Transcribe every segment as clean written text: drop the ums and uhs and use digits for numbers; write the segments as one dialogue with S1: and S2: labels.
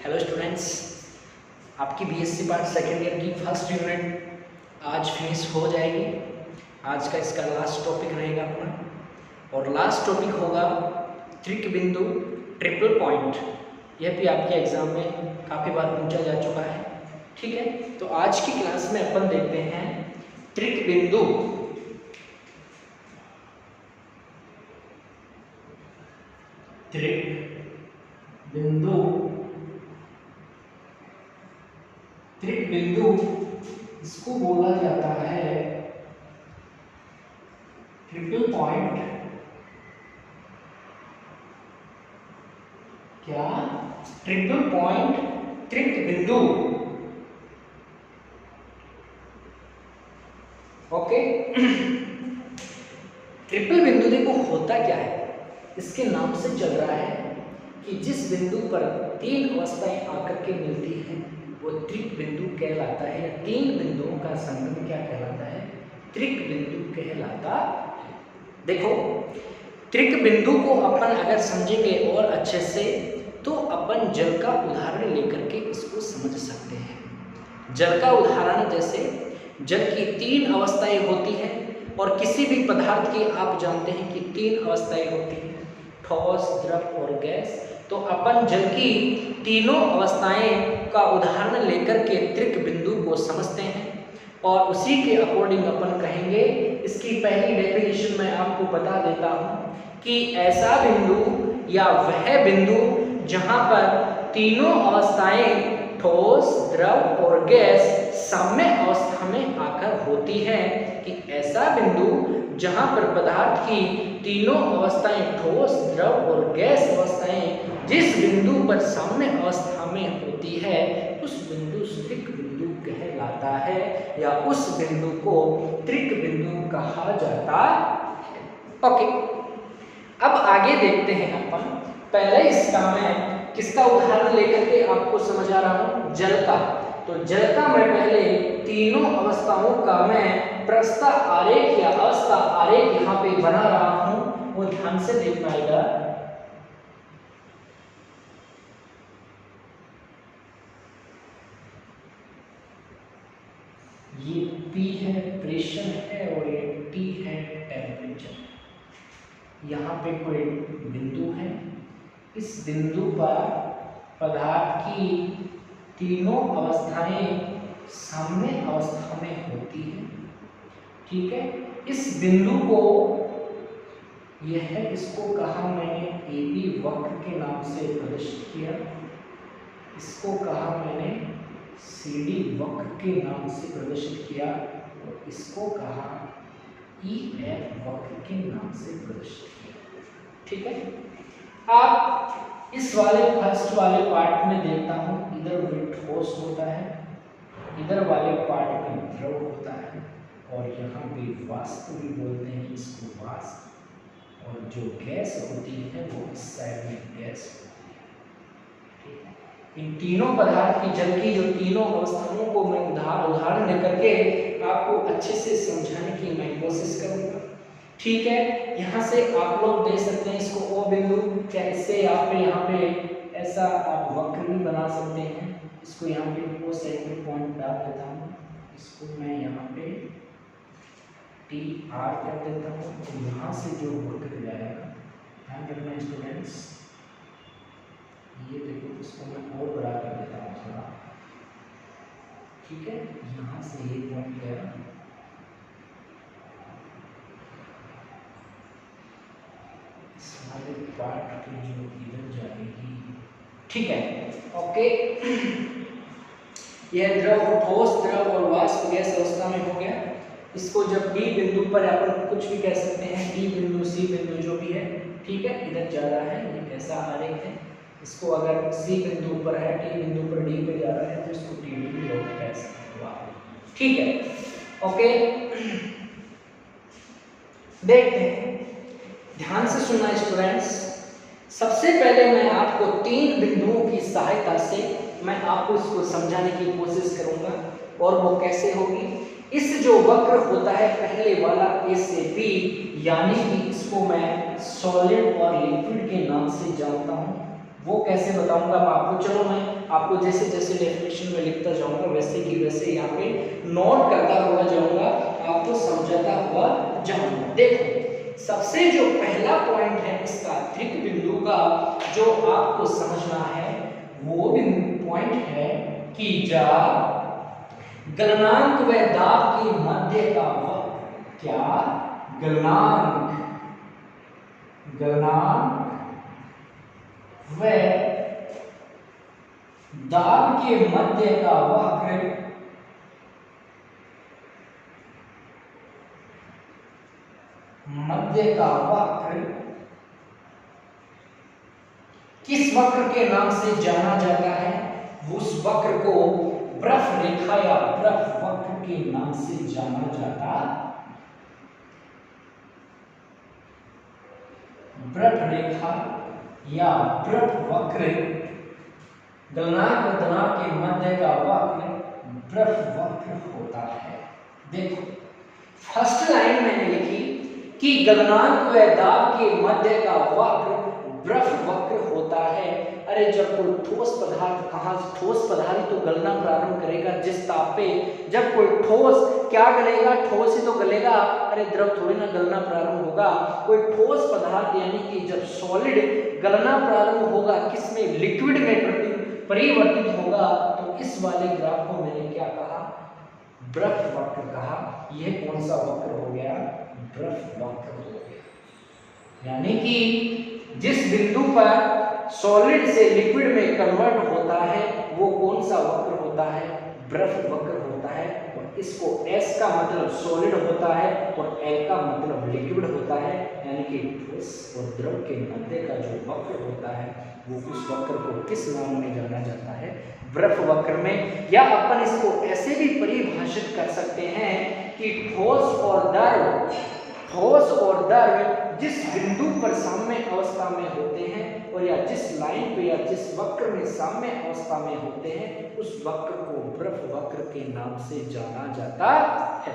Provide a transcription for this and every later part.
S1: Hello students, आपकी BSc part second year की first unit आज फिनिश हो जाएगी। आज का इसका लास्ट टॉपिक रहेगा अपना, और लास्ट टॉपिक होगा त्रिक बिंदु ट्रिपल पॉइंट। यह भी आपके एग्जाम में काफ़ी बार पूछा जा चुका है। ठीक है, तो आज की क्लास में अपन देखते हैं त्रिक बिंदु त्रिक बिंदु इसको बोला जाता है ट्रिपल पॉइंट। क्या? ट्रिपल पॉइंट त्रिक बिंदु। ओके। ट्रिपल बिंदु देखो होता क्या है, इसके नाम से चल रहा है कि जिस बिंदु पर तीन अवस्थाएं आकर के मिलती हैं वो त्रिक बिंदु कहलाता है, या तीन बिंदुओं का संगम क्या कहलाता है? त्रिक बिंदु कहलाता है। देखो, त्रिक बिंदु को अपन अगर समझेंगे और अच्छे से तो अपन जल का उदाहरण लेकर के इसको समझ सकते हैं। जल का उदाहरण जैसे जल की तीन अवस्थाएं होती हैं, और किसी भी पदार्थ की आप जानते हैं कि तीन अवस्थाएं होती हैं, ठोस, द्रव और गैस। तो अपन जल की तीनों अवस्थाएं का उदाहरण लेकर के त्रिक बिंदु को समझते हैं, और उसी के अकॉर्डिंग अपन कहेंगे। इसकी पहली डेफिनेशन मैं आपको बता देता हूं कि ऐसा बिंदु या वह बिंदु जहां पर तीनों अवस्थाएं ठोस, द्रव और गैस साम्य अवस्था में आकर होती है, कि ऐसा बिंदु जहां पर पदार्थ की तीनों अवस्थाएं ठोस, द्रव और गैस अवस्थाएं जिस बिंदु पर साम्य अवस्था में होती है उस बिंदु त्रिक बिंदु कहलाता है, या उस बिंदु को त्रिक बिंदु कहा जाता है। ओके, अब आगे देखते हैं अपन। पहले इसका मैं किसका उदाहरण लेकर के आपको समझा रहा हूं? जल का। तो जल का मैं पहले तीनों अवस्थाओं का मैं प्रस्था आरेख या अवस्था आरेख यहाँ पे बना रहा हूं, वो ध्यान से देखना आएगा। ये P है, प्रेशर है, और ये T है, टेम्परेचर। यहाँ पे कोई बिंदु है, इस बिंदु पर पदार्थ की तीनों अवस्थाएं साम्य अवस्था में होती है। ठीक है, इस बिंदु को इसको कहा मैंने AB वक्र के नाम से प्रदर्शित किया, इसको कहा मैंने CD वक्र के नाम से प्रदर्शित किया, और इसको कहा EF वक्र के नाम से प्रदर्शित किया। ठीक है, आप इस वाले फर्स्ट वाले पार्ट में देखता हूं, इधर ठोस होता है, इधर वाले पार्ट में द्रव होता है, और यहाँ पे वाष्प भी बोलते हैं इसको, वाष्प। और जो गैस होती है वो इस साइड में गैस होती है। ठीक है, इन तीनों पदार्थ की जल की जो तीनों अवस्थाओं को मैं उदाहरण लेकर के आपको अच्छे से समझाने की मैं कोशिश करूंगा। ठीक है, यहाँ से आप लोग दे सकते हैं इसको O बिंदु। क्या इससे आप यहाँ पे ऐसा आप वक्र भी बना सकते हैं। इसको यहाँ पे O सेंटर पॉइंट डाल देता हूँ, इसको मैं यहाँ पे TR कर देता हूँ, तो यहाँ से जो वक्र जाएगा, ध्यान रखना स्टूडेंट्स, ये देखो, इसको मैं और बड़ा कर देता हूँ थोड़ा। ठीक है, यहाँ से ये पॉइंट गया, पार्ट की जो इधर जाएगी। ठीक है, ओके। यह द्रव, ठोस, द्रव और वाष्प गैस अवस्था में हो गया। इसको जब B बिंदु पर अपन कुछ भी कह सकते हैं, D बिंदु, C बिंदु जो भी है। ठीक है, इधर जा रहा है, ये ऐसा आरेख है। इसको अगर C बिंदु पर है, T बिंदु पर D पे जा रहा है, तो इसको TD भी लोग कह सकते हैं। ठीक है, ओके, देखते हैं, ध्यान से सुनना स्टूडेंट्स। सबसे पहले मैं आपको तीन बिंदुओं की सहायता से मैं आपको इसको समझाने की कोशिश करूंगा, और वो कैसे होगी। इस जो वक्र होता है पहले वाला A से B, यानी कि इसको मैं सॉलिड और लिक्विड के नाम से जानता हूं। वो कैसे बताऊंगा मैं आपको। चलो मैं आपको जैसे जैसे डेफिनेशन में लिखता जाऊंगा वैसे की वैसे यहाँ पे नोट करता हुआ जाऊंगा, आपको समझाता हुआ जाऊंगा। देखो सबसे जो पहला पॉइंट है इसका त्रिक बिंदु का जो आपको समझना है वो पॉइंट है कि जब गलनांक व दाब के मध्य का वक्र, क्या गलनांक व दाब के मध्य का वक्र किस वक्र के नाम से जाना जाता है, उस वक्र को ब्रफ रेखा या ब्रफ वक्र के नाम से जाना जाता है। ब्रफ रेखा या ब्रफ वक्र, गलनांक व दाब के मध्य का वक्र ब्रफ वक्र होता है। देखो फर्स्ट लाइन मैंने लिखी कि गलनांक व दाब के मध्य का वक्र ब्रफ वक्र होता है। अरे जब कोई ठोस पदार्थ, कहाँ ठोस पदार्थ तो गलना प्रारंभ करेगा जिस ताप पे, जब कोई ठोस क्या गलेगा, ठोस ही तो गलेगा, अरे द्रव थोड़ी ना गलना प्रारंभ होगा। कोई ठोस पदार्थ यानी कि जब सॉलिड गलना प्रारंभ होगा किसमें, लिक्विड में परिवर्तित होगा, तो इस वाले ग्राफ को मैंने क्या कहा, ब्रफ वक्र कहा। यह कौन सा वक्र हो गया, ब्रफ वक्र हो गया। यानी कि जिस बिंदु पर सॉलिड से लिक्विड में कन्वर्ट होता है वो कौन सा वक्र होता है, ब्रफ वक्र होता है। और इसको S का मतलब सॉलिड होता है और L का मतलब लिक्विड होता है, यानी कि ठोस और द्रव के मध्य का जो वक्र होता है वो उस वक्र को किस नाम में जाना जाता है, ब्रफ वक्र में। या अपन इसको ऐसे भी परिभाषित कर सकते हैं कि ठोस और द्रव जिस बिंदु पर साम्य अवस्था में होते हैं और या जिस लाइन पे या जिस वक्र में साम्य अवस्था में होते हैं उस वक्र को ब्रफ वक्र के नाम से जाना जाता है।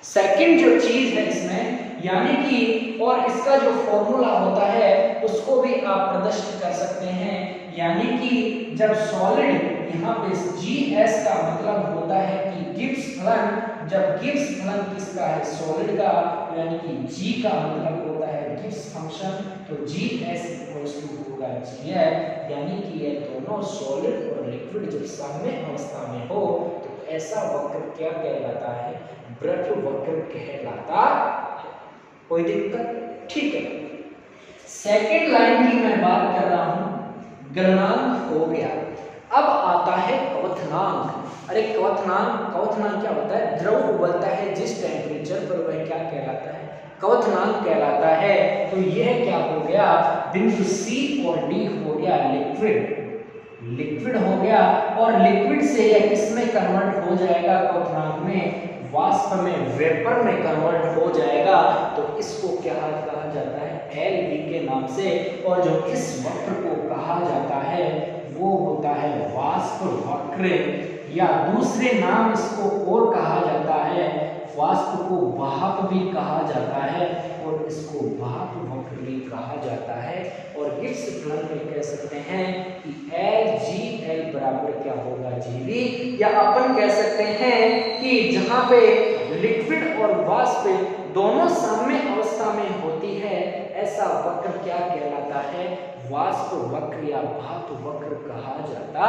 S1: सेकंड जो चीज है इसमें, यानी कि और इसका जो फॉर्मूला होता है उसको भी आप प्रदर्शित कर सकते हैं। यानी कि जब सॉलिड, यहाँ पे GS का मतलब होता है कि गिब्स फलन, जब गिब्स फलन किसका है, सॉलिड का, यानी कि G का मतलब होता है गिब्स फंक्शन, तो GS होगा GF, यानी कि ये दोनों सॉलिड और लिक्विड जब साम्य अवस्था में हो तो ऐसा वक्र क्या कहलाता है, ब्रफ वक्र कहलाता है। कोई दिक्कत, ठीक है। सेकेंड लाइन की मैं बात कर रहा हूं, गलनांक हो गया। अब आता है क्वथनांक। अरे क्वथनांक क्या होता है, द्रव उबलता है जिस टेम्परेचर पर वह क्या कहलाता है, क्वथनांक कहलाता है। तो यह क्या हो गया, बिंदु C और D हो गया लिक्विड हो गया, और लिक्विड से यह किसमें कन्वर्ट हो जाएगा, क्वथनांक में, वाष्प में, वेपर में कन्वर्ट हो जाएगा। तो इसको क्या कहा जाता है, LV के नाम से। और जो इस वक्र को कहा जाता है वो होता है वाष्प वक्र, या दूसरे नाम इसको और कहा जाता है, वाष्प को वाहक भी कहा जाता है और इसको वाहक वक्र भी कहा जाता है। और गिब्स फलन में कह सकते हैं कि LGL बराबर क्या होगा, GV, या अपन कह सकते हैं कि जहां पे लिक्विड और वाष्प दोनों साम्य अवस्था में होती है ऐसा वक्र क्या कहलाता है, वाष्प वक्र या भाप वक्र कहा जाता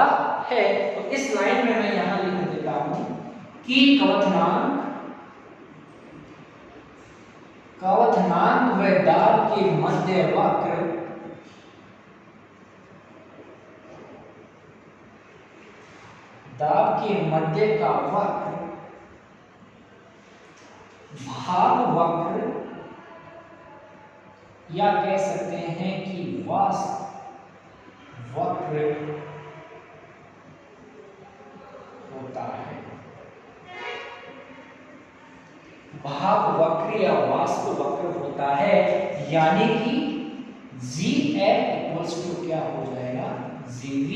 S1: है। तो इस लाइन में मैं यहां लिख देता हूं कि क्वथनांक व दाब के मध्य वक्र दाब के मध्य का वक्र भाप वक्र, या कह सकते हैं कि वाष्प वक्र होता है। भाप वक्र या वाष्प वक्र होता है, यानी कि GF इक्वल्स टू क्या हो जाएगा, GV।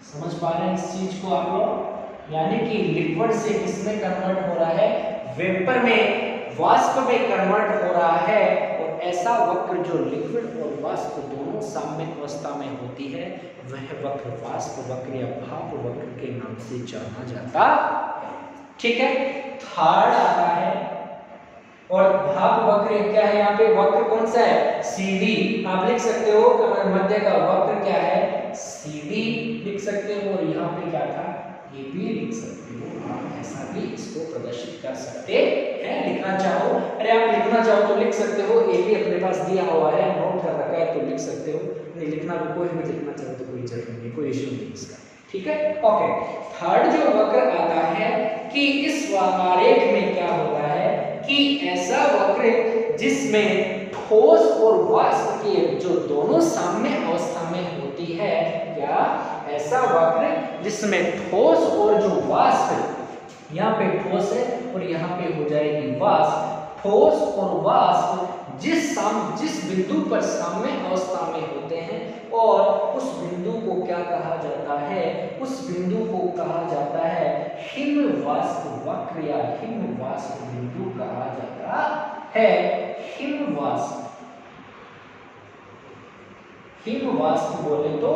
S1: समझ पा रहे हैं इस चीज को आप लोग, यानी कि लिक्विड से किसमें कन्वर्ट हो रहा है, वेपर में, वाष्प में कन्वर्ट हो रहा है। और ऐसा वक्र जो लिक्विड और वाष्प दोनों साम्य अवस्था में होती है वह वक्र वाष्प वक्र या भाप वक्र के नाम से जाना जाता है। ठीक है, थर्ड आता है और भाप वक्र क्या है, यहाँ पे वक्र कौन सा है, सीधी। आप लिख सकते हो मध्य का वक्र क्या है, सीधी लिख सकते हो, और यहाँ पे क्या था, ये भी लिख सकते हो। आप ऐसा भी इसको प्रदर्शित कर सकते हैं, लिखना चाहो, अरे आप लिखना चाहो तो लिख सकते हो, ये भी अपने पास दिया हुआ है, नोट कर रखा है तो लिख सकते हो, नहीं लिखना भी कोई भी लिखना चाहो तो कोई जरूरत नहीं, कोई इश्यू नहीं इसका। ठीक है, ओके। थर्ड जो वक्र आता है कि इस आरेख में क्या होता है कि ऐसा वक्र जिसमें ठोस और वाष्प के जो दोनों साम्य अवस्था में होती है, क्या ऐसा वक्र जिसमें ठोस और जो वाष्प, यहाँ पे ठोस है और यहाँ पे हो जाएगी वाष्प, ठोस और वाष्प जिस बिंदु पर साम्य अवस्था में होते हैं और उस बिंदु को क्या कहा जाता है, उस बिंदु को कहा जाता है हिम वाष्प वक्र या हिम वाष्प बिंदु कहा जाता है। हिम वाष्प बोले तो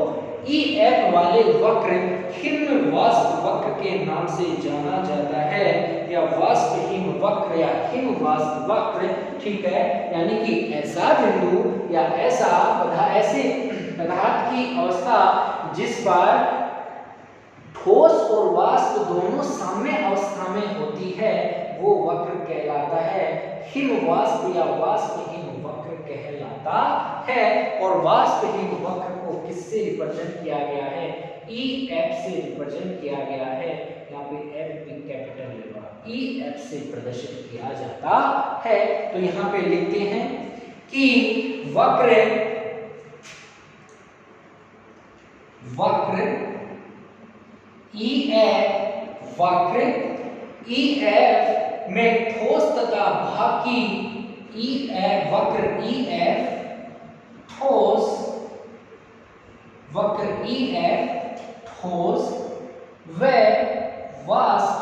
S1: EF वाले वक्र हिम वाष्प वक्र के नाम से जाना जाता है, या वाष्प हिम वक्र या हिम वाष्प वक्र। ठीक है, यानी कि ऐसा बिंदु या ऐसे पदार्थ की अवस्था जिस पर ठोस और वाष्प दोनों साम्य अवस्था में होती है वो वक्र कहलाता है हिम वाष्प या वाष्प हिम वक्र कहलाता है। और वाष्प हिम वक्र को किससे रिप्रेजेंट किया गया है, EF से रिप्रेजेंट किया गया है, यहाँ पे F भी कैपिटल लेगा, EF से प्रदर्शित किया जाता है। तो यहाँ पे लिखते हैं कि वक्र EF में ठोस तथा भाकी वक्र EF ठोस व वाष्प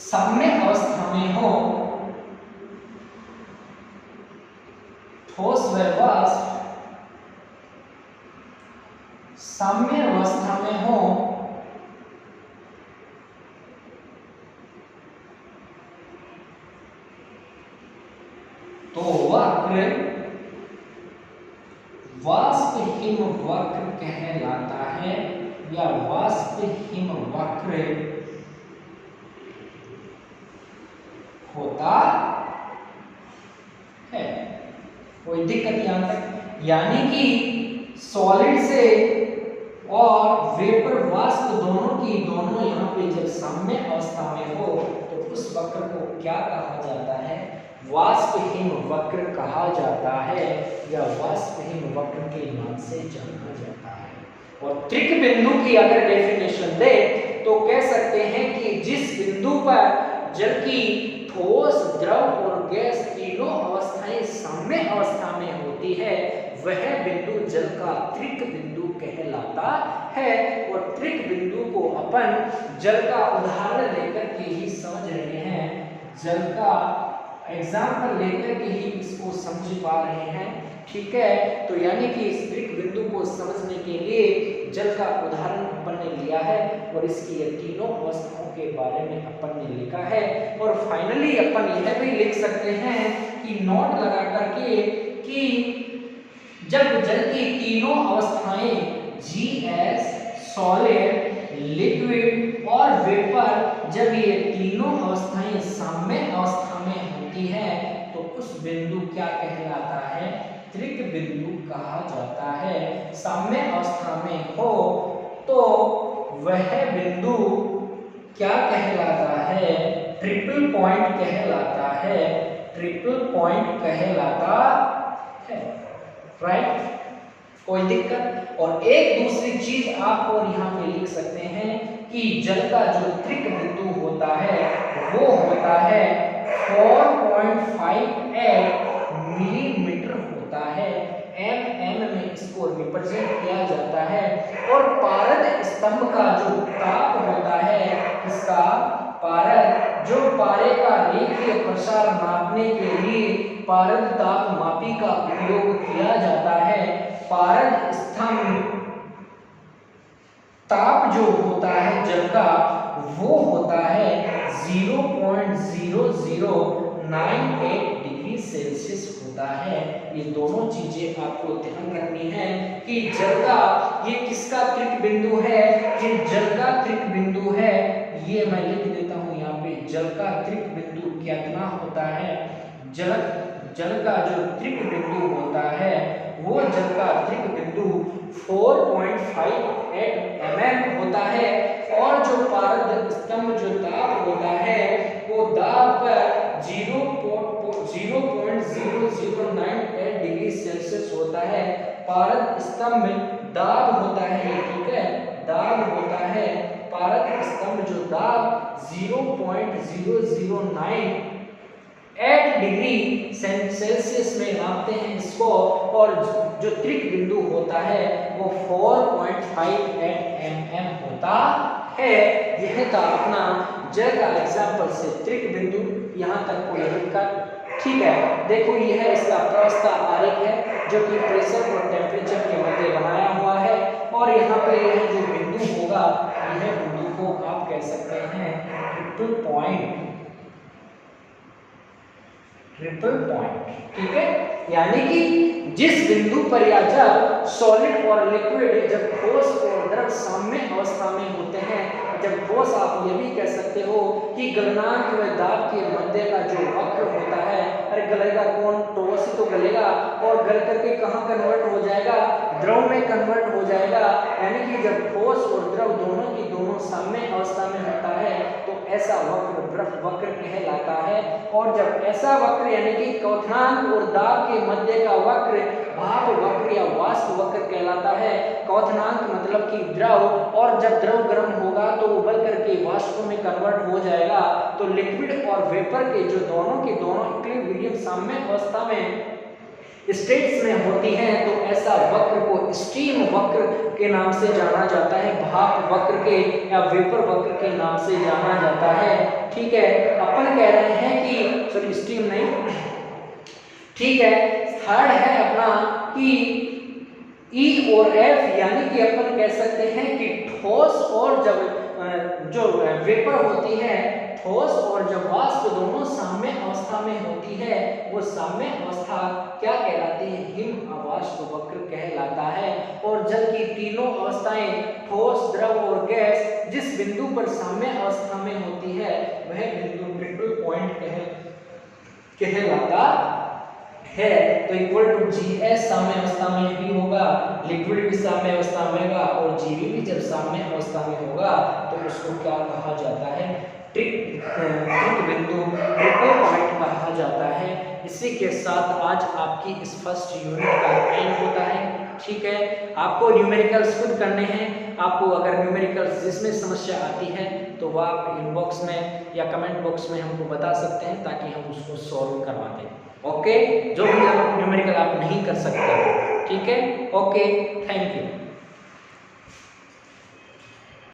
S1: साम्य अवस्था में हो, ठोस व वाष्प साम्य अवस्था में हो तो वक्र वाष्प हिम वक्र कहलाता है, या वाष्प हिम वक्र होता है। कोई दिक्कत यहां तक, यानी कि सॉलिड से और वेपर वाष्प दोनों यहाँ पे जब साम्य अवस्था में हो तो उस वक्र को क्या कहा जाता है, वाष्प हिम वक्र कहा जाता है, या वाष्प हिम वक्र के नाम से जाना जाता है। और त्रिक बिंदु की अगर डेफिनेशन दे तो कह सकते हैं कि जिस बिंदु पर जल की ठोस, द्रव और गैस तीनों अवस्थाएं साम्य अवस्था में होती है वह बिंदु जल का त्रिक बिंदु कहलाता है। और त्रिक बिंदु को अपन जल का उदाहरण लेकर के ही समझ रहे हैं, जल का एग्जाम्पल लेकर के ही इसको समझ पा रहे हैं। ठीक है, तो यानी कि इस त्रिक बिंदु को समझने के लिए जल का उदाहरण अपन ने लिया है और इसकी ये तीनों अवस्थाओं के बारे में अपन ने लिखा है। और फाइनली अपन यह भी लिख सकते हैं कि नोट लगा करके कि जब जल की तीनों अवस्थाएं GS, सॉलिड, लिक्विड और वेपर, जब ये तीनों अवस्थाएं साम्य अवस्था में होती है तो उस बिंदु क्या कहलाता है, त्रिक बिंदु कहा जाता है। साम्य अवस्था में हो तो वह बिंदु क्या कहलाता है, ट्रिपल पॉइंट कहलाता है, ट्रिपल पॉइंट कहलाता है। राइट, कोई दिक्कत। और एक दूसरी चीज आप और यहाँ पे लिख सकते हैं कि जल का जो त्रिक बिंदु होता है वो होता है 4.58 मिलीमीटर होता है, mm में इसको रिप्रेजेंट किया जाता है। और पारद स्तंभ का जो ताप होता है, इसका पारद जो पारे का रेखीय के प्रसार नापने के लिए पारद तापमापी का उपयोग किया जाता है। पारद स्तंभ ताप जो होता है जल का वो होता है 0.0098 डिग्री सेल्सियस होता है। ये दोनों चीजें आपको ध्यान रखनी है कि जल का ये किसका त्रिक बिंदु है, ये जल का त्रिक बिंदु है। ये मैं लिख देता हूं यहाँ पे, जल का त्रिक बिंदु कितना होता है। जल का जो त्रिक बिंदु होता है वो जल का त्रिक बिंदु 4.58 mm होता है। और जो पारद स्तंभ जो दाब होता है वो दाब पर 0.0098 डिग्री सेल्सियस होता है। पारद स्तंभ दाब होता है, ठीक है, दाब होता है। पारद स्तंभ जो दाब 0.009 डिग्री सेल्सियस में नापते हैं इसको। और जो त्रिक बिंदु होता है वो 4.58 mm होता है। यह था अपना जल का एग्जाम्पल से त्रिक बिंदु, यहाँ तक को लिखकर, ठीक है। देखो यह इसका प्रवस्था आरेख है जो कि प्रेशर और टेम्परेचर के मध्य बनाया हुआ है। और यहाँ पे यह जो बिंदु होगा, यह बिंदु को आप कह सकते हैं ट्रिपल पॉइंट, ठीक है। यानी कि जिस बिंदु पर या जब सॉलिड और लिक्विड, जब ठोस और द्रव साम्य अवस्था में होते हैं, जब ठोस, आप ये भी कह सकते हो कि गलनांक व दाब के मध्य का जो वक्र होता है, अरे गलेगा कौन, ठोस ही तो गलेगा और गल करके कहाँ कन्वर्ट हो जाएगा, द्रव में कन्वर्ट हो जाएगा। यानी कि जब ठोस और द्रव दोनों की दोनों साम्य अवस्था में होता है तो ऐसा वक्र बर्फ वक्र कहलाता है। और जब ऐसा वक्र यानी कि क्वथनांक और दाब के मध्य का वक्र भाप वक्र या वाष्प वक्र कहलाता है। क्वथनांक मतलब कि द्रव, और जब द्रव गर्म होगा तो उबल करके वाष्प में कन्वर्ट हो जाएगा। तो लिक्विड और वेपर के जो दोनों के दोनों इक्विलिब्रियम साम्य अवस्था में स्टेट्स में होती हैं, तो ऐसा वक्र को स्टीम वक्र के नाम से जाना जाता है, भाप वक्र के या वेपर वक्र के नाम से जाना जाता है, ठीक है। अपन कह रहे हैं कि सॉरी स्टीम नहीं, ठीक है। थर्ड है अपना कि E और F, यानी कि अपन कह सकते हैं कि ठोस और जब जो वेपर होती है, ठोस और जब वाष्प दोनों साम्य अवस्था में होती है, वो साम्य अवस्था क्या कहलाती है, हिम अवाष्प वक्र कहलाता है। और जल की तीनों अवस्थाएं ठोस, द्रव और गैस जिस बिंदु पर साम्य अवस्था में होती है वह बिंदु ट्रिपल पॉइंट कहलाता है। तो इक्वल टू GS साम्य अवस्था में भी होगा, लिक्विड भी साम्य अवस्था में होगा और Gv भी जब साम्य अवस्था में होगा तो उसको क्या कहा जाता है, ट्रिक बिंदु, ट्रिपल पॉइंट कहा जाता है। इसी के साथ आज आपकी इस फर्स्ट यूनिट का एंड होता है, ठीक है। आपको न्यूमेरिकल्स खुद करने हैं। आपको अगर न्यूमेरिकल्स जिसमें समस्या आती है तो वह आप इनबॉक्स में या कमेंट बॉक्स में हमको बता सकते हैं ताकि हम उसको सॉल्व करवा दें, ओके। जो भी न्यूमेरिकल आप नहीं कर सकते, ठीक है, ओके, थैंक यू।